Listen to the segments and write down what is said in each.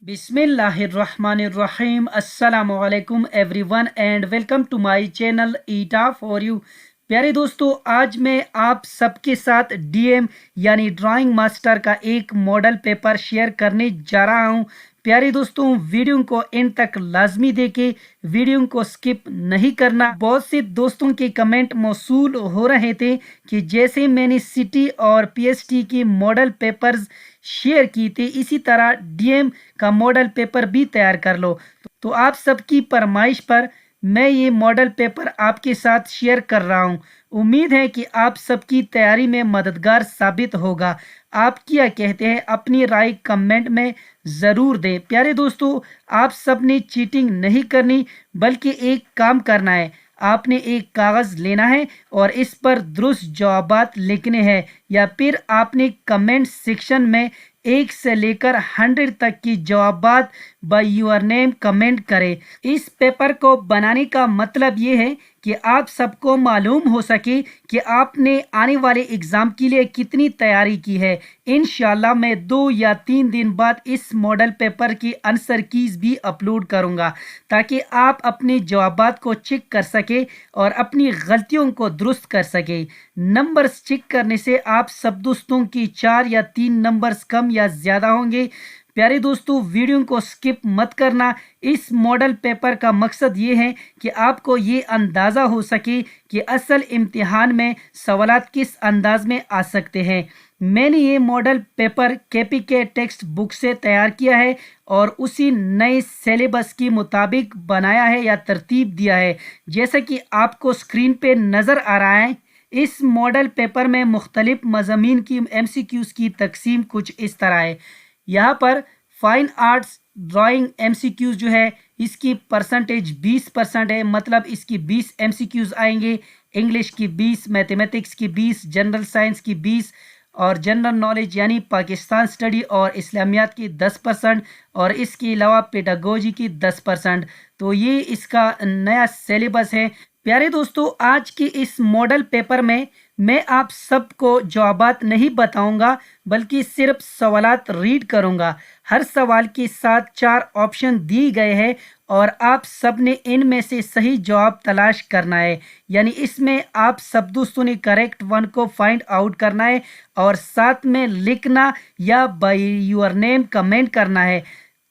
बिस्मिल्लाहिर्रहमानिर्रहीम अस्सलामु अलैकुम everyone and welcome to my channel Eta for you. प्यारे दोस्तों, आज मैं आप सबके साथ डीएम यानी ड्राइंग मास्टर का एक मॉडल पेपर शेयर करने जा रहा हूं। प्यारे दोस्तों, वीडियो को एंड तक लाजमी देके वीडियो को स्किप नहीं करना। बहुत से दोस्तों के कमेंट मौसूल हो रहे थे कि जैसे मैंने सिटी और पीएसटी की मॉडल पेपर्स शेयर की थी, इसी तरह डीएम का मॉडल पेपर भी तैयार कर लो। तो आप सबकी फरमाइश पर मैं ये मॉडल पेपर आपके साथ शेयर कर रहा हूँ। उम्मीद है कि आप सबकी तैयारी में मददगार साबित होगा। आप क्या कहते हैं, अपनी राय कमेंट में ज़रूर दें। प्यारे दोस्तों, आप सब ने चीटिंग नहीं करनी, बल्कि एक काम करना है। आपने एक कागज़ लेना है और इस पर दुरुस्त जवाबात लिखने हैं, या फिर आपने कमेंट सेक्शन में 1 से लेकर 100 तक की जवाबात बाय योर नेम कमेंट करें। इस पेपर को बनाने का मतलब ये है कि आप सबको मालूम हो सके कि आपने आने वाले एग्ज़ाम के लिए कितनी तैयारी की है। इंशाल्लाह मैं 2 या 3 दिन बाद इस मॉडल पेपर की आंसर कीज़ भी अपलोड करूंगा, ताकि आप अपने जवाबात को चेक कर सके और अपनी गलतियों को दुरुस्त कर सके। नंबर्स चेक करने से आप सब दोस्तों की 4 या 3 नंबर्स कम या ज़्यादा होंगे। प्यारे दोस्तों, वीडियो को स्किप मत करना। इस मॉडल पेपर का मकसद ये है कि आपको ये अंदाज़ा हो सके कि असल इम्तिहान में सवालात किस अंदाज में आ सकते हैं। मैंने ये model paper KPK text book से तैयार किया है और उसी नए सिलेबस के मुताबिक बनाया है या तरतीब दिया है, जैसा कि आपको स्क्रीन पे नज़र आ रहा है। इस मॉडल पेपर में मुख्तलिफ मज़ामीन की MCQs की तकसीम कुछ इस तरह है। यहाँ पर फाइन आर्ट्स ड्राइंग MCQs जो है, इसकी परसेंटेज 20% है, मतलब इसकी 20 MCQs आएंगे। इंग्लिश की 20, मैथमेटिक्स की 20, जनरल साइंस की 20 और जनरल नॉलेज यानी पाकिस्तान स्टडी और इस्लामियात की 10%, और इसके अलावा पेडागोजी की 10%। तो ये इसका नया सिलेबस है। प्यारे दोस्तों, आज के इस मॉडल पेपर में मैं आप सबको जवाबात नहीं बताऊंगा, बल्कि सिर्फ सवालात रीड करूंगा। हर सवाल के साथ 4 ऑप्शन दिए गए हैं और आप सब ने इनमें से सही जवाब तलाश करना है। यानी इसमें आप सब दोस्तों ने करेक्ट वन को फाइंड आउट करना है और साथ में लिखना या बाय योर नेम कमेंट करना है।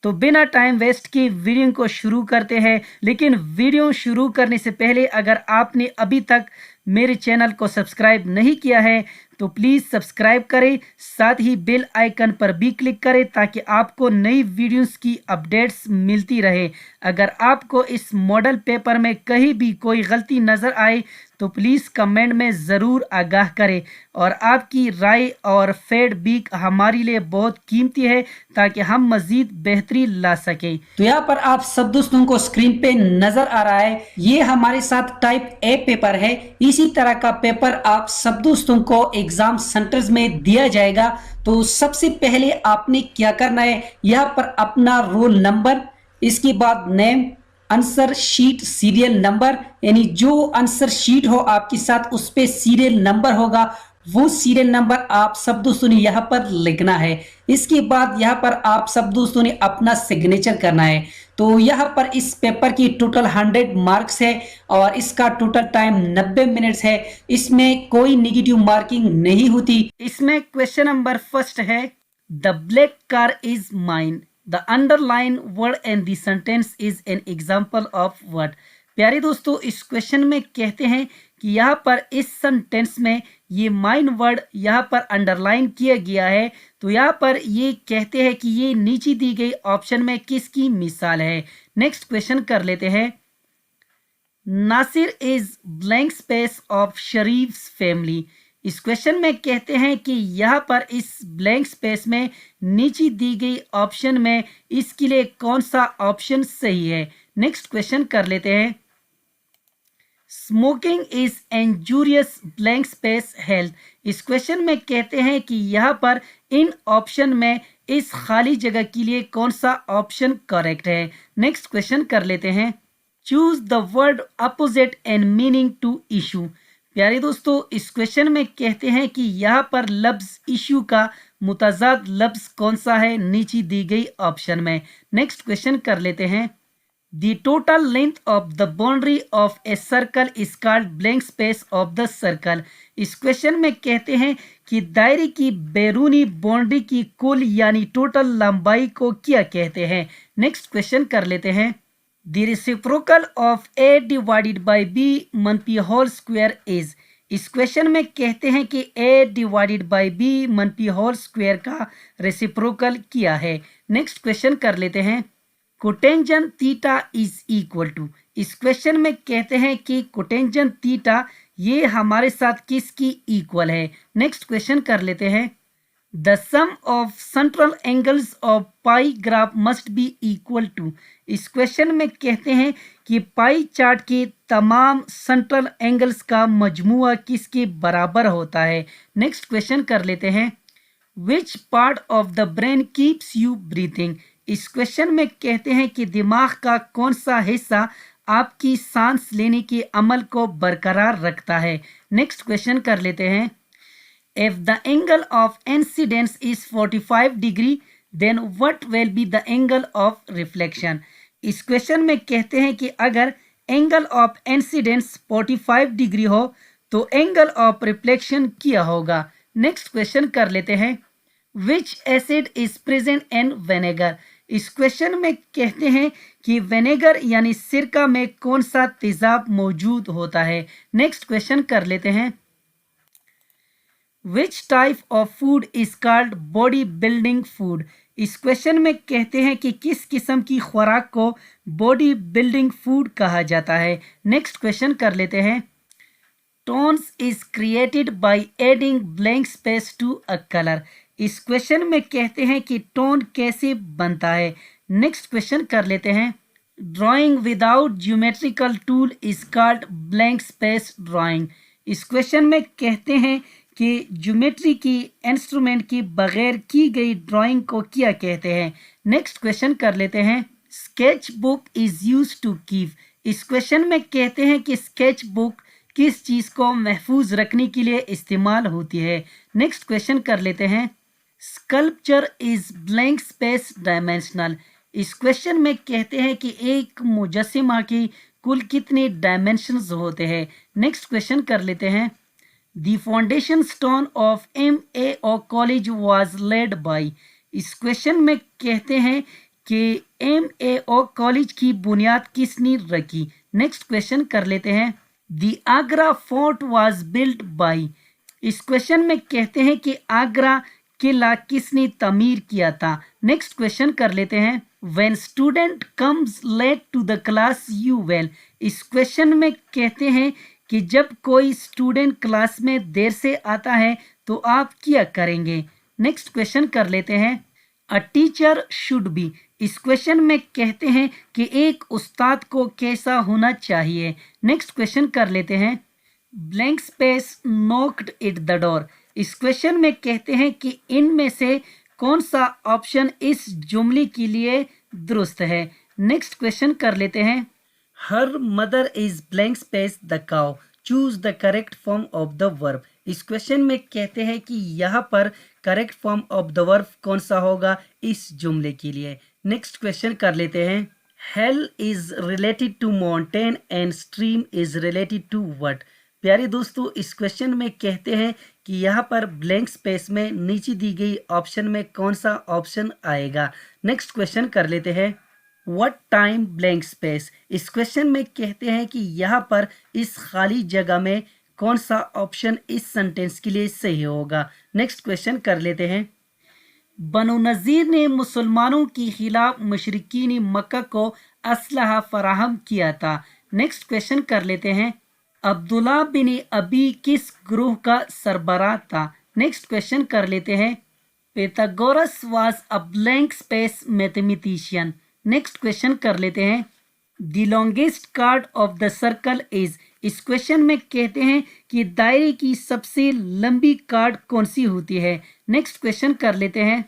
तो बिना टाइम वेस्ट की वीडियो को शुरू करते हैं। लेकिन वीडियो शुरू करने से पहले अगर आपने अभी तक मेरे चैनल को सब्सक्राइब नहीं किया है तो प्लीज़ सब्सक्राइब करें, साथ ही बेल आइकन पर भी क्लिक करें ताकि आपको नई वीडियोस की अपडेट्स मिलती रहे। अगर आपको इस मॉडल पेपर में कहीं भी कोई गलती नज़र आए तो प्लीज़ कमेंट में ज़रूर आगाह करें, और आपकी राय और फीडबैक हमारे लिए बहुत कीमती है ताकि हम मज़ीद बेहतरी ला सकें। तो यहाँ पर आप सब दोस्तों को स्क्रीन पे नज़र आ रहा है, ये हमारे साथ टाइप ए पेपर है। इसी तरह का पेपर आप सब दोस्तों को एग्जाम सेंटर्स में दिया जाएगा। तो सबसे पहले आपने क्या करना है, यहाँ पर अपना रोल नंबर, इसके बाद name, answer sheet serial number, यानी जो आंसर शीट हो आपके साथ उस पे सीरियल नंबर होगा, वो सीरियल नंबर आप सब दोस्तों ने यहाँ पर लिखना है। इसके बाद यहाँ पर आप सब दोस्तों ने अपना सिग्नेचर करना है। तो यहाँ पर इस पेपर की टोटल 100 मार्क्स है और इसका टोटल टाइम 90 मिनट्स है। इसमें कोई नेगेटिव मार्किंग नहीं होती। इसमें क्वेश्चन नंबर फर्स्ट है, the black car is mine, the underline word and the sentence is an example of word. प्यारे दोस्तों, इस क्वेश्चन में कहते हैं कि यहाँ पर इस सेंटेंस में ये माइन वर्ड यहाँ पर अंडरलाइन किया गया है। तो यहाँ पर ये कहते हैं कि ये नीचे दी गई ऑप्शन में किसकी मिसाल है। नेक्स्ट क्वेश्चन कर लेते हैं, Nasir is blank space of Sharif's family. इस क्वेश्चन में कहते हैं कि यहाँ पर इस ब्लैंक स्पेस में नीचे दी गई ऑप्शन में इसके लिए कौन सा ऑप्शन सही है। नेक्स्ट क्वेश्चन कर लेते हैं, smoking is injurious blank space health. इस क्वेश्चन में कहते हैं कि यहाँ पर इन ऑप्शन में इस खाली जगह के लिए कौन सा ऑप्शन करेक्ट है। नेक्स्ट क्वेश्चन कर लेते हैं, choose the word opposite and meaning to issue. प्यारे दोस्तों, इस क्वेश्चन में कहते हैं कि यहाँ पर लफ्ज इशू का मुतजाद लफ्ज कौन सा है नीचे दी गई ऑप्शन में। नेक्स्ट क्वेश्चन कर लेते हैं। The total length of the boundary of a circle is called blank space of the circle। इस क्वेश्चन में कहते हैं कि दायरे की बैरूनी बाउंड्री की कुल यानी टोटल लंबाई को क्या कहते हैं। नेक्स्ट क्वेश्चन कर लेते हैं। The reciprocal of a divided by b मनपी होल स्क्वायर इज। इस क्वेश्चन में कहते हैं कि a डिवाइडेड बाई b मनपी होल स्क्वायर का रेसिप्रोकल किया है। नेक्स्ट क्वेश्चन कर लेते हैं। Cotangent theta is equal to. इस क्वेश्चन में कहते हैं कि कोटेंजेंट थीटा ये हमारे साथ किसकी इक्वल है। नेक्स्ट क्वेश्चन कर लेते हैं। The sum of central angles of pie graph must be equal to. इस क्वेश्चन में कहते हैं कि पाई चार्ट के तमाम सेंट्रल एंगल्स का मजमुआ किसके बराबर होता है। नेक्स्ट क्वेश्चन कर लेते हैं। Which part of the brain keeps you breathing. इस क्वेश्चन में कहते हैं कि दिमाग का कौन सा हिस्सा आपकी सांस लेने के अमल को बरकरार रखता है। नेक्स्ट क्वेश्चन कर लेते हैं। If the angle of incidence is 45 degree then what will be the angle of reflection. इस क्वेश्चन में कहते हैं कि अगर एंगल ऑफ इंसिडेंस 45 डिग्री हो तो एंगल ऑफ रिफ्लेक्शन क्या होगा। नेक्स्ट क्वेश्चन कर लेते हैं। विच acid is present in vinegar. इस क्वेश्चन में कहते हैं कि विनेगर यानी सिरका में कौन सा तेजाब मौजूद होता है। नेक्स्ट क्वेश्चन कर लेते हैं। विच type of food is called body building food. इस क्वेश्चन में कहते हैं कि किस किस्म की खुराक को बॉडी बिल्डिंग फूड कहा जाता है। नेक्स्ट क्वेश्चन कर लेते हैं। Tones is created by adding blank space to a colour. इस क्वेश्चन में कहते हैं कि टोन कैसे बनता है। नेक्स्ट क्वेश्चन कर लेते हैं। Drawing without geometrical tool is called blank space drawing. इस क्वेश्चन में कहते हैं कि ज्योमेट्री की इंस्ट्रूमेंट के बगैर की गई ड्राइंग को क्या कहते हैं। नेक्स्ट क्वेश्चन कर लेते हैं। Sketch book is use to keep. इस क्वेश्चन में कहते हैं कि स्केच बुक किस चीज को महफूज रखने के लिए इस्तेमाल होती है। नेक्स्ट क्वेश्चन कर लेते हैं। Sculpture is blank space dimensional. इस क्वेश्चन में कहते हैं कि एक मुजस्सिमा की कुल कितने डायमेंशंस होते हैं। नेक्स्ट क्वेश्चन कर लेते हैं। The foundation stone of MAO college was led by. इस क्वेश्चन में कहते हैं कि MAO कॉलेज की बुनियाद किसने रखी। नेक्स्ट क्वेश्चन कर लेते हैं। The Agra fort was built by. इस क्वेश्चन में कहते हैं कि आगरा किला किसने तमीर किया था। नेक्स्ट क्वेश्चन कर लेते हैं। When student comes late to the class you will। इस क्वेश्चन में कहते हैं कि जब कोई स्टूडेंट क्लास में देर से आता है तो आप क्या करेंगे। नेक्स्ट क्वेश्चन कर लेते हैं। A teacher should be. इस क्वेश्चन में कहते हैं कि एक उस्ताद को कैसा होना चाहिए। नेक्स्ट क्वेश्चन कर लेते हैं। Blank space knocked at the door. इस क्वेश्चन में कहते हैं कि इनमें से कौन सा ऑप्शन इस जुमले के लिए दुरुस्त है। नेक्स्ट क्वेश्चन कर लेते हैं। Her mother is blank space the cow choose the correct form of the verb. इस क्वेश्चन में कहते हैं कि यहाँ पर correct form of the verb कौन सा होगा इस जुमले के लिए। नेक्स्ट क्वेश्चन कर लेते हैं। Hill is related to mountain and stream is related to what. प्यारे दोस्तों, इस क्वेश्चन में कहते हैं कि यहाँ पर ब्लैंक स्पेस में नीचे दी गई ऑप्शन में कौन सा ऑप्शन आएगा। नेक्स्ट क्वेश्चन कर लेते हैं। What time blank space. इस क्वेश्चन में कहते हैं कि यहाँ पर इस खाली जगह में कौन सा ऑप्शन इस सेंटेंस के लिए सही होगा। नेक्स्ट क्वेश्चन कर लेते हैं। बनु नज़ीर ने मुसलमानों के खिलाफ मुशरिकीन मक्का को असलहा फराहम किया था। नेक्स्ट क्वेश्चन कर लेते हैं। अब्दुल्ला बिन अबी किस ग्रोह का सरबराह था। नेक्स्ट क्वेश्चन कर लेते हैं। pythagoras was a blank space mathematician। Next question कर लेते हैं। The longest card of the circle is. इस क्वेश्चन में कहते हैं कि दायरे की सबसे लंबी कार्ड कौन सी होती है। नेक्स्ट क्वेश्चन कर लेते हैं।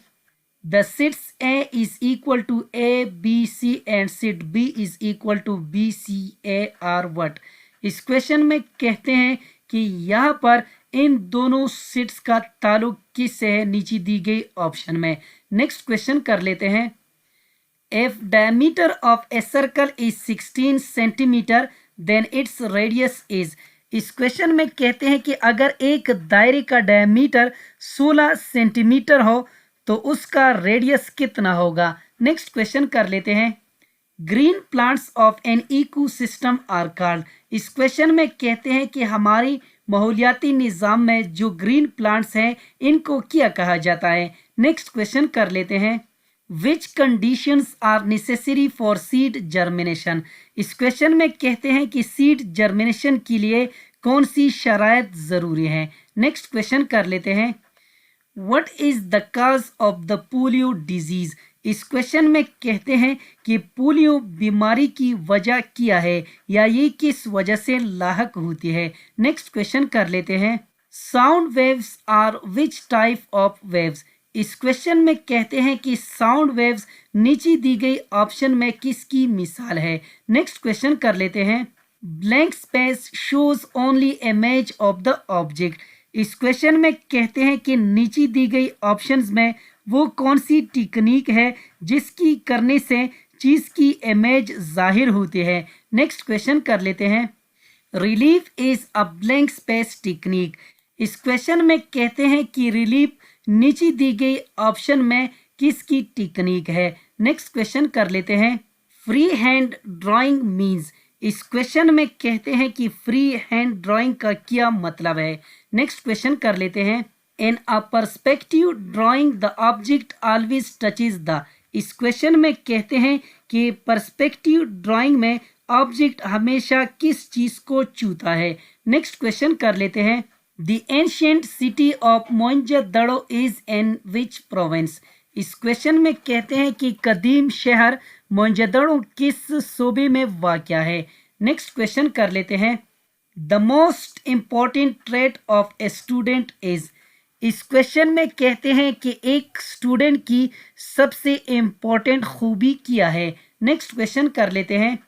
The sets A is equal to ABC and set B is equal to BCA are what. इस क्वेश्चन में कहते हैं कि यहाँ पर इन दोनों सीट्स का ताल्लुक किससे है नीचे दी गई ऑप्शन में। नेक्स्ट क्वेश्चन कर लेते हैं। If diameter of a circle is 16 centimetre then its radius is। इस क्वेश्चन में कहते हैं कि अगर एक दायरे का डायमीटर 16 सेंटीमीटर हो तो उसका रेडियस कितना होगा। नेक्स्ट क्वेश्चन कर लेते हैं। Green plants of an ecosystem are called. इस क्वेश्चन में कहते हैं कि हमारी माहौलियाती निज़ाम में जो ग्रीन प्लांट्स हैं इनको क्या कहा जाता है। नेक्स्ट क्वेश्चन कर लेते हैं। Which conditions are necessary for seed germination. इस क्वेश्चन में कहते हैं कि सीड जर्मिनेशन के लिए कौन सी शराइत ज़रूरी है। नेक्स्ट क्वेश्चन कर लेते हैं। What is the cause of the polio disease. इस क्वेश्चन में कहते हैं कि पोलियो बीमारी की वजह क्या है या ये किस वजह से लाहक होती है। नेक्स्ट क्वेश्चन कर लेते हैं। Sound waves are which type of waves. इस क्वेश्चन में कहते हैं कि साउंड वेव्स नीचे दी गई ऑप्शन में किसकी मिसाल है। नेक्स्ट क्वेश्चन कर लेते हैं। Blank space shows only image of the object. इस क्वेश्चन में कहते हैं कि नीचे दी गई ऑप्शंस में वो कौन सी टेक्निक है जिसकी करने से चीज़ की इमेज जाहिर होती है। नेक्स्ट क्वेश्चन कर लेते हैं। Relief is a blank space technique. इस क्वेश्चन में कहते हैं कि रिलीफ नीचे दी गई ऑप्शन में किसकी टेक्निक है। नेक्स्ट क्वेश्चन कर लेते हैं। Free hand drawing means. इस क्वेश्चन में कहते हैं कि फ्री हैंड ड्राइंग का क्या मतलब है। नेक्स्ट क्वेश्चन कर लेते हैं। In a perspective drawing the object always touches the. इस क्वेश्चन में कहते हैं कि पर्सपेक्टिव ड्राइंग में ऑब्जेक्ट हमेशा किस चीज़ को छूता है। नेक्स्ट क्वेश्चन कर लेते हैं। The ancient city of Mohenjodaro is in which province। इस क्वेश्चन में कहते हैं कि कदीम शहर मोहनजोदड़ो किस सूबे में वाक़या है। नेक्स्ट क्वेश्चन कर लेते हैं। The most important trait of a student is। इस क्वेश्चन में कहते हैं कि एक स्टूडेंट की सबसे इम्पोर्टेंट खूबी क्या है। नेक्स्ट क्वेश्चन कर लेते हैं।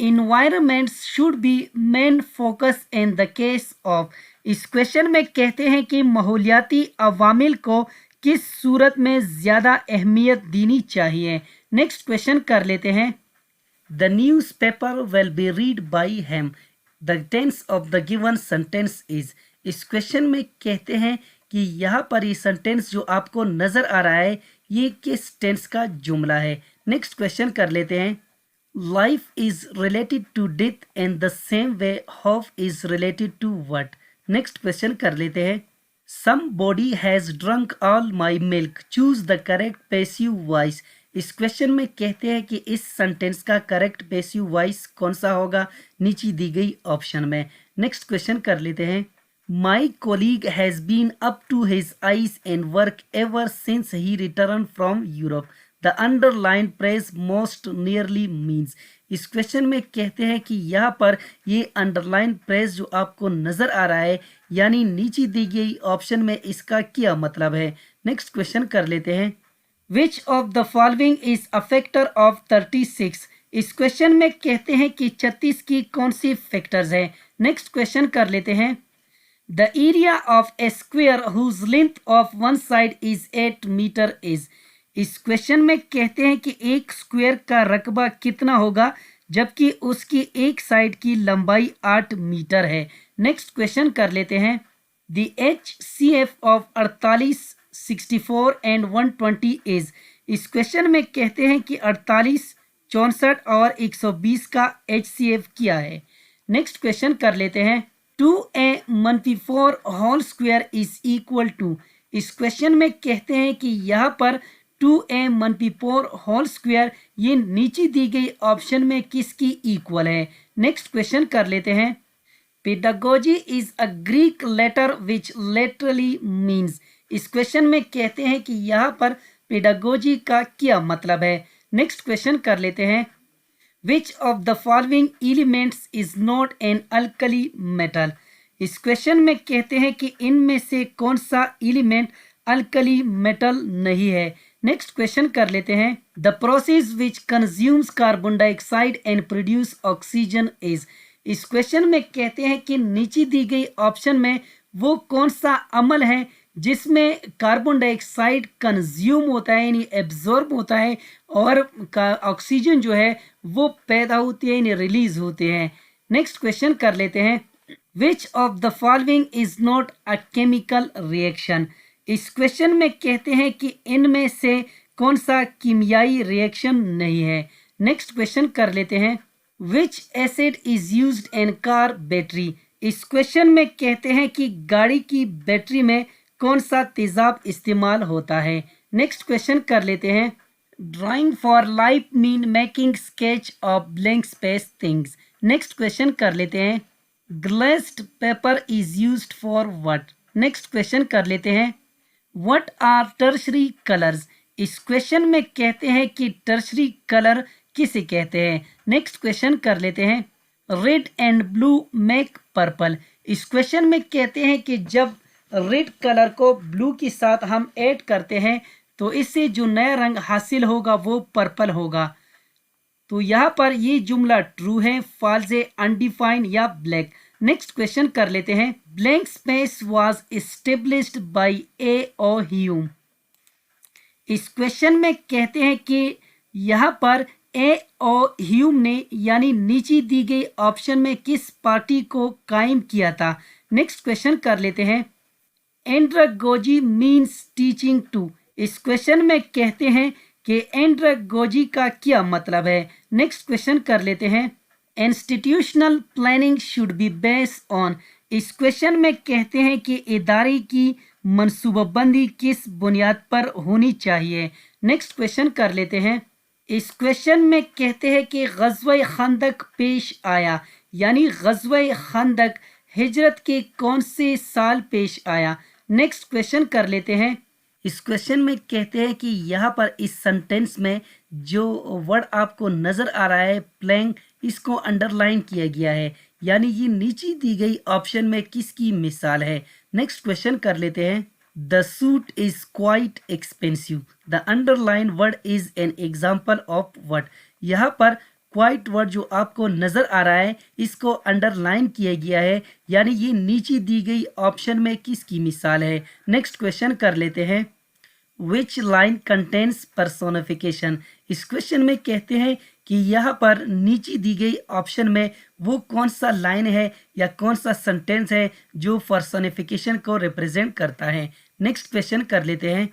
Environments should be main focus in the case of। इस क्वेश्चन में कहते हैं कि माहौलियाती अवामिल को किस सूरत में ज़्यादा अहमियत देनी चाहिए। नेक्स्ट क्वेश्चन कर लेते हैं। The newspaper will be read by him. The tense of the given sentence is. इस क्वेश्चन में कहते हैं कि यहाँ पर ये सेंटेंस जो आपको नज़र आ रहा है ये किस टेंस का जुमला है। नेक्स्ट क्वेश्चन कर लेते हैं। Life is related to death in the same way hope is related to what। Next question कर लेते हैं। Somebody has drunk all my milk, choose the correct passive voice। इस क्वेश्चन में कहते हैं कि इस सेंटेंस का करेक्ट पैसिव वॉइस कौन सा होगा नीचे दी गई ऑप्शन में। नेक्स्ट क्वेश्चन कर लेते हैं। My colleague has been up to his eyes in work ever since he returned from Europe। The underline praise most nearly means. इस क्वेश्चन में कहते हैं कि यहाँ पर ये अंडरलाइन प्रेज जो आपको नज़र आ रहा है यानी नीचे दी गई ऑप्शन में इसका क्या मतलब है। नेक्स्ट क्वेश्चन कर लेते हैं। Which of the following is a factor of 36। इस क्वेश्चन में कहते हैं कि 36 की कौन सी फैक्टर्स हैं। नेक्स्ट क्वेश्चन कर लेते हैं। The area of a square whose length of one side is 8 metre is. इस क्वेश्चन में कहते हैं कि एक स्क्वायर का रकबा कितना होगा जबकि उसकी एक साइड की लंबाई 8 मीटर है। नेक्स्ट क्वेश्चन कर लेते हैं। The HCF of 48, 64 and 120 is. इस क्वेश्चन में कहते हैं कि 48, 64 और 120 का HCF क्या है। नेक्स्ट क्वेश्चन कर लेते हैं। 2a-4 whole square is equal to. इस क्वेश्चन में कहते हैं कि यहाँ पर 2a-4 होल स्क्वायर ये नीचे दी गई ऑप्शन में किसकी इक्वल है। नेक्स्ट क्वेश्चन कर लेते हैं। Pedagogy is a Greek letter which literally means. इस क्वेश्चन में कहते हैं कि यहाँ पर पेडागोजी का क्या मतलब है। नेक्स्ट क्वेश्चन कर लेते हैं। Which of the following elements is not an alkali metal. इस क्वेश्चन में कहते हैं कि इनमें से कौन सा एलिमेंट अल्कली मेटल नहीं है। नेक्स्ट क्वेश्चन कर लेते हैं। The process which consumes carbon dioxide and produce oxygen is. इस क्वेश्चन में कहते हैं कि नीचे दी गई ऑप्शन में वो कौन सा अमल है जिसमें कार्बन डाइऑक्साइड कंज्यूम होता है यानी एब्जॉर्ब होता है और ऑक्सीजन जो है वो पैदा होती है यानी रिलीज होते हैं। नेक्स्ट क्वेश्चन कर लेते हैं, which of the following is not a chemical reaction. इस क्वेश्चन में कहते हैं कि इनमें से कौन सा कीमियाई रिएक्शन नहीं है। नेक्स्ट क्वेश्चन कर लेते हैं, विच acid is used in car battery. इस क्वेश्चन में कहते हैं कि गाड़ी की बैटरी में कौन सा तेजाब इस्तेमाल होता है। नेक्स्ट क्वेश्चन कर लेते हैं, drawing for life mean making sketch of blank space things. Next question कर लेते हैं, glazed paper is used for what. Next question कर लेते हैं, व्हाट आर टर्शरी कलर्स। इस क्वेश्चन में कहते हैं कि टर्शरी कलर किसे कहते हैं। नेक्स्ट क्वेश्चन कर लेते हैं, red and blue make purple. इस क्वेश्चन में कहते हैं कि जब रेड कलर को ब्लू के साथ हम ऐड करते हैं तो इससे जो नया रंग हासिल होगा वो पर्पल होगा। तो यहाँ पर ये जुमला ट्रू है, फॉल्स है, अनडिफाइंड या ब्लैक। नेक्स्ट क्वेश्चन कर लेते हैं, blank space was established by A O Hume. इस क्वेश्चन में कहते हैं कि यहाँ पर ए ओ ह्यूम ने यानी नीचे दी गई ऑप्शन में किस पार्टी को कायम किया था। नेक्स्ट क्वेश्चन कर लेते हैं, एंड्रागोजी मीन्स टीचिंग टू। इस क्वेश्चन में कहते हैं कि एंड्रागोजी का क्या मतलब है। नेक्स्ट क्वेश्चन कर लेते हैं, institutional planning should be based on. इस क्वेश्चन में कहते हैं कि इदारे की मनसूबाबंदी किस बुनियाद पर होनी चाहिए। नेक्स्ट क्वेश्चन कर लेते हैं, इस क्वेश्चन में कहते हैं कि ग़ज़वा खंदक पेश आया, यानी ग़ज़वा खंदक हिजरत के कौन से साल पेश आया। नेक्स्ट क्वेश्चन कर लेते हैं, इस क्वेश्चन में कहते हैं कि यहाँ पर इस सेंटेंस में जो वर्ड आपको नज़र आ रहा है प्लैंक, इसको अंडरलाइन किया गया है, यानी ये नीचे दी गई ऑप्शन में किसकी मिसाल है। नेक्स्ट क्वेश्चन कर लेते हैं, the suit is quite expensive. The underline word is an example of what. यहाँ पर क्वाइट वर्ड जो आपको नजर आ रहा है इसको अंडरलाइन किया गया है, यानी ये नीचे दी गई ऑप्शन में किसकी मिसाल है। नेक्स्ट क्वेश्चन कर लेते हैं, विच लाइन कंटेन्स पर्सोनिफिकेशन। इस क्वेश्चन में कहते हैं कि यहाँ पर नीचे दी गई ऑप्शन में वो कौन सा लाइन है या कौन सा सेंटेंस है जो पर्सोनिफिकेशन को रिप्रेजेंट करता है। नेक्स्ट क्वेश्चन कर लेते हैं,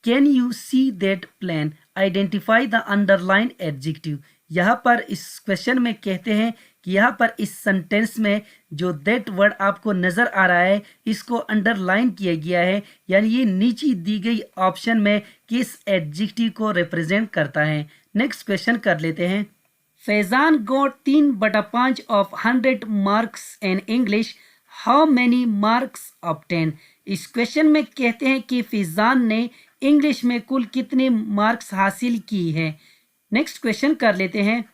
can you see that plan, identify the underline adjective. यहाँ पर इस क्वेश्चन में कहते हैं कि यहाँ पर इस सेंटेंस में जो दैट वर्ड आपको नज़र आ रहा है इसको अंडरलाइन किया गया है, यानी ये नीचे दी गई ऑप्शन में किस एडजेक्टिव को रिप्रेजेंट करता है। नेक्स्ट क्वेश्चन कर लेते हैं, Faizan got 3/5 of 100 marks in English, how many marks obtain. इस क्वेश्चन में कहते हैं कि फैजान ने इंग्लिश में कुल कितने मार्क्स हासिल की है। नेक्स्ट क्वेश्चन कर लेते हैं,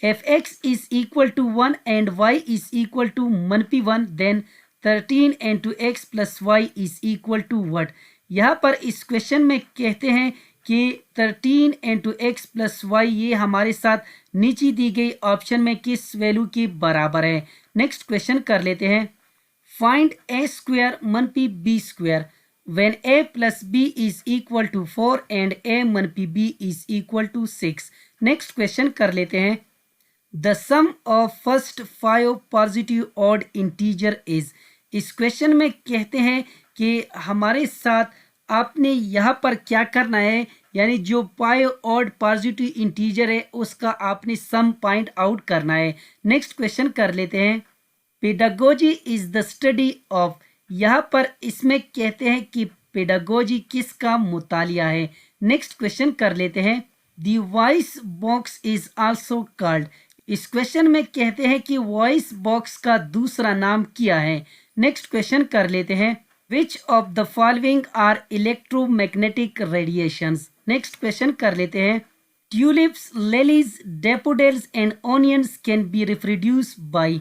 if x is equal to 1 and y is equal to -1 then 13 into x plus y is equal to what। यहाँ पर इस क्वेश्चन में कहते हैं कि 13 into x plus y ये हमारे साथ नीचे दी गई ऑप्शन में किस वैल्यू के बराबर है। नेक्स्ट क्वेश्चन कर लेते हैं, find a square -b square when a plus b is equal to 4 and a -b is equal to 6। Next question कर लेते हैं, the sum of first 5 positive odd integer is. इस क्वेश्चन में कहते हैं कि हमारे साथ आपने यहाँ पर क्या करना है, यानी जो 5 ऑड पॉजिटिव इंटीजर है उसका आपने सम पॉइंट आउट करना है। नेक्स्ट क्वेश्चन कर लेते हैं, pedagogy is the study of. यहाँ पर इसमें कहते हैं कि पेडागोजी किसका मुतालिया है। नेक्स्ट क्वेश्चन कर लेते हैं, the voice box is also called. इस क्वेश्चन में कहते हैं कि वॉइस बॉक्स का दूसरा नाम क्या है। नेक्स्ट क्वेश्चन कर लेते हैं, which of the following are electromagnetic radiations. Next question कर लेते हैं, tulips, lilies, daffodils and onions can be reproduced by.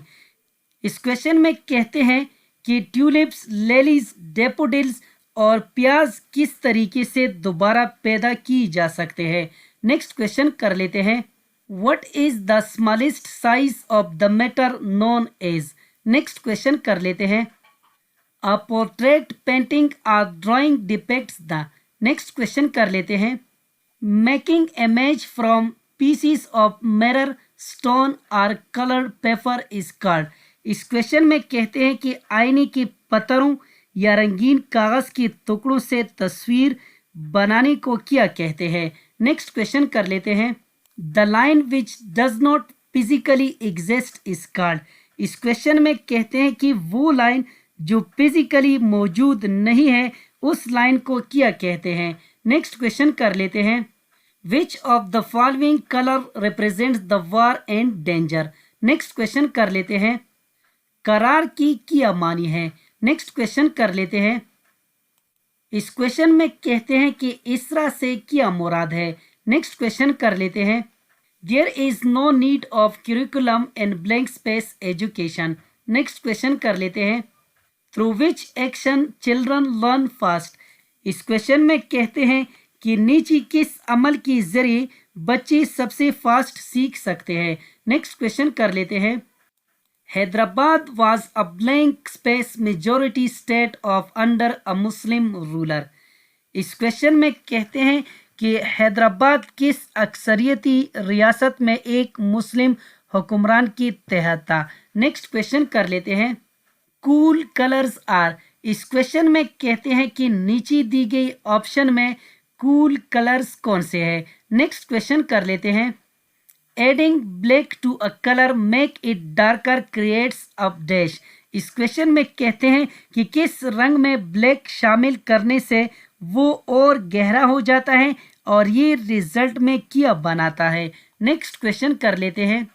इस क्वेश्चन में कहते हैं कि ट्यूलिप्स, लिलीज, डैफोडिल्स और प्याज किस तरीके से दोबारा पैदा की जा सकते हैं। नेक्स्ट क्वेश्चन कर लेते हैं, what is the smallest size of the matter known as. Next question कर लेते हैं, अ पोर्ट्रेट पेंटिंग और drawing depicts the. Next question कर लेते हैं। Making image from pieces of mirror stone और कलर्ड पेपर इज कॉल्ड। इस question में कहते हैं कि आईने की पत्थरों या रंगीन कागज के टुकड़ों से तस्वीर बनाने को क्या कहते हैं। नेक्स्ट क्वेश्चन कर लेते हैं। The line which does not physically exist is called. इस क्वेश्चन में कहते हैं कि वो लाइन जो फिजिकली मौजूद नहीं है उस लाइन को क्या कहते हैं। नेक्स्ट क्वेश्चन कर लेते हैं। Which of the following colour represents the war and danger. Next question कर लेते हैं। करार की क्या मानी है। नेक्स्ट क्वेश्चन कर लेते हैं। इस क्वेश्चन में कहते हैं कि इसरा से क्या मुराद है। नेक्स्ट क्वेश्चन कर लेते हैं। There is no need of curriculum in blank space education. Next question कर लेते हैं। Through which action children learn fast. इस क्वेश्चन में कहते हैं कि नीचे किस अमल के जरिए बच्चे सबसे फास्ट सीख सकते हैं। नेक्स्ट क्वेश्चन कर लेते हैं। Hyderabad was a blank space majority state of under a Muslim ruler। इस क्वेश्चन में कहते हैं कि हैदराबाद किस अक्सरियती रियासत में एक मुस्लिम हुक्मरान के तहत था। नेक्स्ट क्वेश्चन कर लेते हैं। Cool colours are. इस क्वेश्चन में कहते हैं कि नीचे दी गई ऑप्शन में कूल कलर्स कौन से हैं। नेक्स्ट क्वेश्चन कर लेते हैं। Adding black to a color make it darker creates a dash। इस क्वेश्चन में कहते हैं कि किस रंग में ब्लैक शामिल करने से वो और गहरा हो जाता है और ये रिजल्ट में क्या बनाता है। नेक्स्ट क्वेश्चन कर लेते हैं।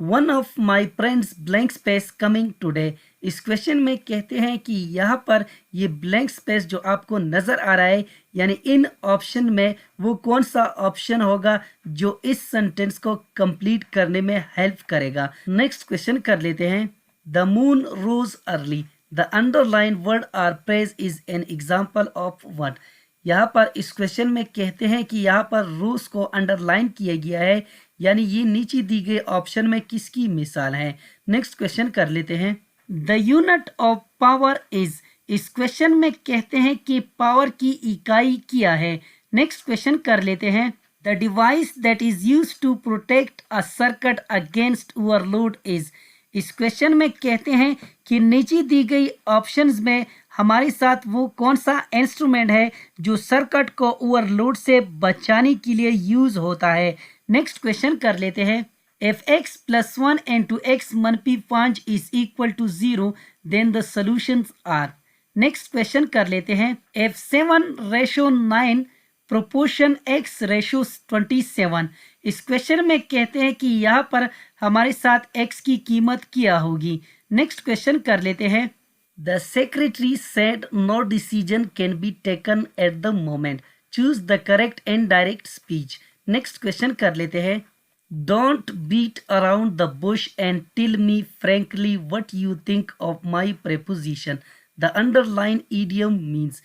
One of my friends blank space coming today. इस क्वेश्चन में कहते हैं कि यहाँ पर ये ब्लैंक स्पेस जो आपको नज़र आ रहा है यानी इन ऑप्शन में वो कौन सा ऑप्शन होगा जो इस सेंटेंस को कंप्लीट करने में हेल्प करेगा। नेक्स्ट क्वेश्चन कर लेते हैं। The moon rose early. The underline word or phrase is an example of what. यहाँ पर इस क्वेश्चन में कहते हैं कि यहाँ पर रोज को अंडरलाइन किया गया है यानी ये नीचे दी गई ऑप्शन में किसकी मिसाल है। नेक्स्ट क्वेश्चन कर लेते हैं। The unit of power is. इस क्वेश्चन में कहते हैं कि पावर की इकाई क्या है। नेक्स्ट क्वेश्चन कर लेते हैं। The device that is used to protect a circuit against overload is. इस क्वेश्चन में कहते हैं कि नीचे दी गई ऑप्शंस में हमारे साथ वो कौन सा इंस्ट्रूमेंट है जो सर्किट को ओवरलोड से बचाने के लिए यूज होता है। नेक्स्ट क्वेश्चन कर लेते हैं। If x plus 1 into x मनपी 5 is equal to 0 then the solutions are। Next question कर लेते हैं। If 7:9 proportion x ratio 27। इस क्वेश्चन में कहते हैं कि यहाँ पर हमारे साथ x की कीमत क्या होगी। नेक्स्ट क्वेश्चन कर लेते हैं। The secretary said no decision can be taken at the moment। Choose the correct and direct speech। Next question कर लेते हैं। Don't beat around the bush and tell me frankly what you think of my preposition। The underline idiom means।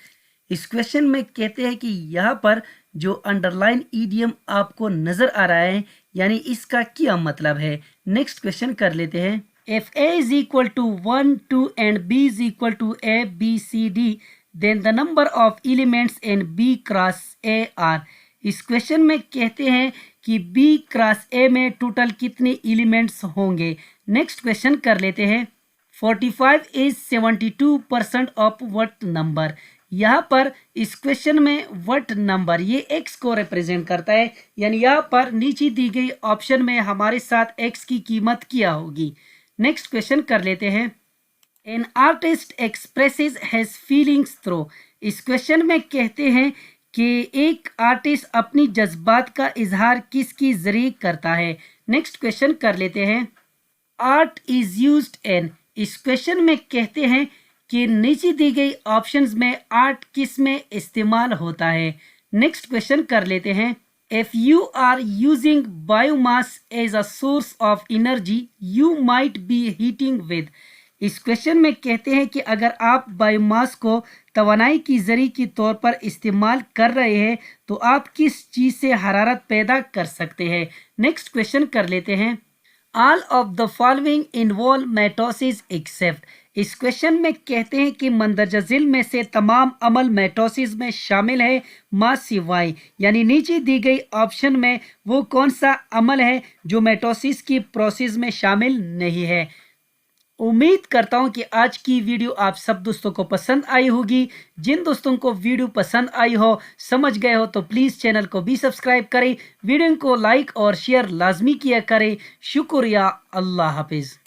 इस question में कहते हैं कि यहाँ पर जो अंडरलाइन इडियम आपको नजर आ रहा है यानी इसका क्या मतलब है। नेक्स्ट क्वेश्चन कर लेते हैं। If a is equal to 1, 2 and b is equal to a, b, c, d then the number of elements in b cross a are। इस क्वेश्चन में कहते हैं कि B क्रॉस A में टोटल कितने एलिमेंट्स होंगे। नेक्स्ट क्वेश्चन कर लेते हैं। 45 इज 72% ऑफ व्हाट नंबर। यहाँ पर इस क्वेश्चन में व्हाट नंबर ये x को रिप्रेजेंट करता है यानी यहाँ पर नीचे दी गई ऑप्शन में हमारे साथ x की कीमत क्या होगी। नेक्स्ट क्वेश्चन कर लेते हैं। An artist expresses has feelings through. इस क्वेश्चन में कहते हैं कि एक आर्टिस्ट अपनी जज्बात का इजहार किसके जरिए करता है। नेक्स्ट क्वेश्चन कर लेते हैं। Art is used in. इस क्वेश्चन में कहते हैं कि नीचे दी गई ऑप्शंस में आर्ट किस में इस्तेमाल होता है। नेक्स्ट क्वेश्चन कर लेते हैं। If you are using biomass as a source of energy you might be heating with. इस क्वेश्चन में कहते हैं कि अगर आप बायोमास को तवानाई की जरिए के तौर पर इस्तेमाल कर रहे हैं तो आप किस चीज़ से हरारत पैदा कर सकते हैं। नेक्स्ट क्वेश्चन कर लेते हैं। All of the following involve mitosis except. इस क्वेश्चन में कहते हैं कि मंदरजा झील में से तमाम अमल माइटोसिस में शामिल है मां सिवाय, यानी नीचे दी गई ऑप्शन में वो कौन सा अमल है जो माइटोसिस की प्रोसेस में शामिल नहीं है। उम्मीद करता हूं कि आज की वीडियो आप सब दोस्तों को पसंद आई होगी। जिन दोस्तों को वीडियो पसंद आई हो, समझ गए हो, तो प्लीज़ चैनल को भी सब्सक्राइब करें, वीडियो को लाइक और शेयर लाजमी किया करें। शुक्रिया। अल्लाह हाफिज़।